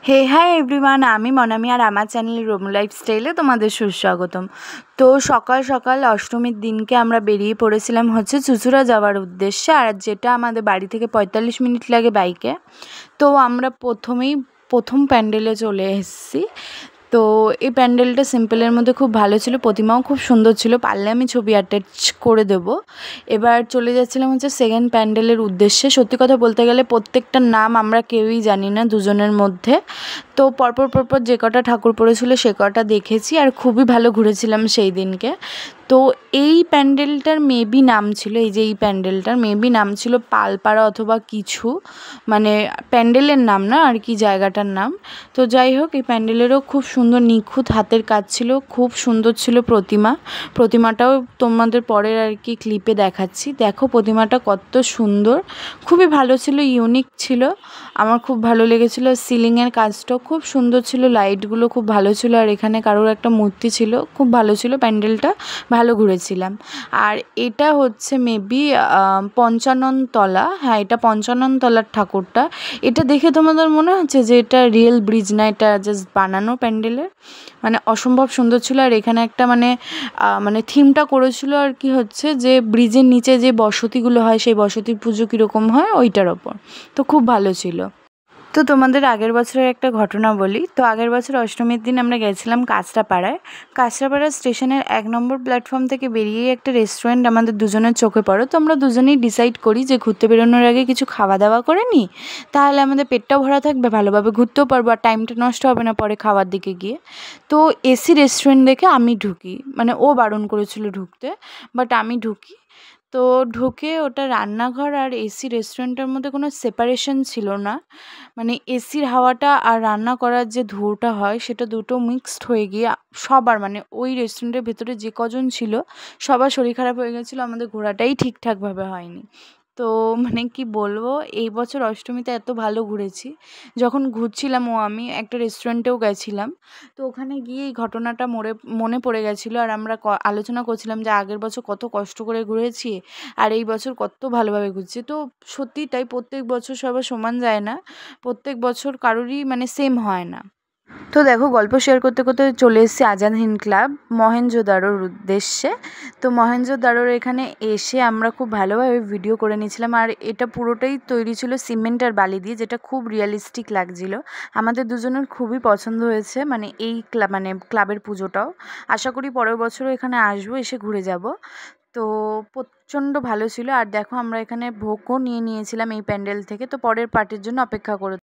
হে hi everyone, আমি মনামি আর আমার channel রোমু লাইফস্টাইলে তোমাদের সুস্বাগতম। তো সকাল সকাল অষ্টমীর দিনকে আমরা বেরিয়ে পড়েছিলাম হচ্ছে চুঁচুড়া যাওয়ার উদ্দেশ্যে, আর যেটা আমাদের বাড়ি থেকে 45 মিনিট লাগে বাইকে। তো আমরা প্রথম প্যান্ডেলে চলে এসেছি। তো এই প্যান্ডেলটা সিম্পলের মধ্যে খুব ভালো ছিল, প্রতিমাও খুব সুন্দর ছিল, পারলে আমি ছবি অ্যাটাচ করে দেবো। এবার চলে যাচ্ছিলাম হচ্ছে সেকেন্ড প্যান্ডেলের উদ্দেশ্যে। সত্যি কথা বলতে গেলে প্রত্যেকটার নাম আমরা কেউই জানি না দুজনের মধ্যে। তো পরপর যে কটা ঠাকুর পড়েছিল সে কটা দেখেছি, আর খুবই ভালো ঘুরেছিলাম সেই দিনকে। তো এই প্যান্ডেলটার মেবি নাম ছিল, এই প্যান্ডেলটার মেবি নাম ছিল পালপাড়া অথবা কিছু, মানে প্যান্ডেলের নাম না আর কি, জায়গাটার নাম। তো যাই হোক, এই প্যান্ডেলেরও খুব সুন্দর নিখুঁত হাতের কাজ ছিল, খুব সুন্দর ছিল প্রতিমাটাও তোমাদের পরের আর কি ক্লিপে দেখাচ্ছি। দেখো প্রতিমাটা কত সুন্দর, খুবই ভালো ছিল, ইউনিক ছিল, আমার খুব ভালো লেগেছিলো। সিলিংয়ের কাজটাও খুব সুন্দর ছিল, লাইটগুলো খুব ভালো ছিল, আর এখানে কারোর একটা মূর্তি ছিল, খুব ভালো ছিল প্যান্ডেলটা, ভালো ঘুরেছিলাম। আর এটা হচ্ছে মেবি 55 তলা, হ্যাঁ এটা 55 তলার ঠাকুরটা। এটা দেখে তোমাদের মনে হচ্ছে যে এটা রিয়েল ব্রিজ না, এটা জাস্ট বানানো প্যান্ডেলের, মানে অসম্ভব সুন্দর ছিল। আর এখানে একটা মানে থিমটা করেছিল আর কি, হচ্ছে যে ব্রিজের নিচে যে বসতিগুলো হয় সেই বসতির পুজো কীরকম হয় ওইটার ওপর। তো খুব ভালো ছিল। তো তোমাদের আগের বছরের একটা ঘটনা বলি। তো আগের বছর অষ্টমীর দিন আমরা গেছিলাম কাঁচরাপাড়া স্টেশনের 1 নম্বর প্ল্যাটফর্ম থেকে বেরিয়েই একটা রেস্টুরেন্ট আমাদের দুজনের চোখে পড়ে। তো আমরা দুজনেই ডিসাইড করি যে ঘুরতে বেরোনোর আগে কিছু খাওয়া দাওয়া করে নিই, তাহলে আমাদের পেটটাও ভরা থাকবে, ভালোভাবে ঘুরতেও পারবো, আর টাইমটা নষ্ট হবে না পরে খাওয়ার দিকে গিয়ে। তো এসি রেস্টুরেন্ট দেখে আমি ঢুকি, মানে ও বারণ করেছিল ঢুকতে, বাট আমি ঢুকি। তো ঢুকে ওটা রান্নাঘর আর এসি রেস্টুরেন্টের মধ্যে কোনো সেপারেশন ছিল না, মানে এসির হাওয়াটা আর রান্না করার যে ধোঁয়াটা হয় সেটা দুটো মিক্সড হয়ে গিয়ে সবার, মানে ওই রেস্টুরেন্টের ভেতরে যে কজন ছিল সবার শরীর খারাপ হয়ে গেছিলো, আমাদের ঘোরাটাই ঠিকঠাকভাবে হয়নি। তো মানে কি বলবো, এই বছর অষ্টমীতে এত ভালো ঘুরেছি। যখন ঘুরছিলাম আমি একটা রেস্টুরেন্টেও গেছিলাম, তো ওখানে গিয়ে এই ঘটনাটা মনে পড়ে গেছিলো, আর আমরা আলোচনা করছিলাম যে আগের বছর কত কষ্ট করে ঘুরেছি আর এই বছর কত ভালোভাবে ঘুরছি। তো সত্যি তাই, প্রত্যেক বছর সবার সমান যায় না, প্রত্যেক বছর কারোরই মানে সেম হয় না। তো দেখো, গল্প শেয়ার করতে করতে চলে এসেছি আজাদ হিন্দ ক্লাব মহেঞ্জোদারোর উদ্দেশ্যে। তো মহেঞ্জোদারোর এখানে এসে আমরা খুব ভালোভাবে ভিডিও করে নিয়েছিলাম, আর এটা পুরোটাই তৈরি ছিল সিমেন্ট আর বালি দিয়ে, যেটা খুব রিয়েলিস্টিক লাগছিল। আমাদের দুজনের খুবই পছন্দ হয়েছে, মানে এই ক্লাবের পুজোটাও। আশা করি পরের বছরও এখানে আসবো, এসে ঘুরে যাব। তো প্রচণ্ড ভালো ছিল। আর দেখো, আমরা এখানে ভোগও নিয়েছিলাম এই প্যান্ডেল থেকে। তো পরের পার্টির জন্য অপেক্ষা করে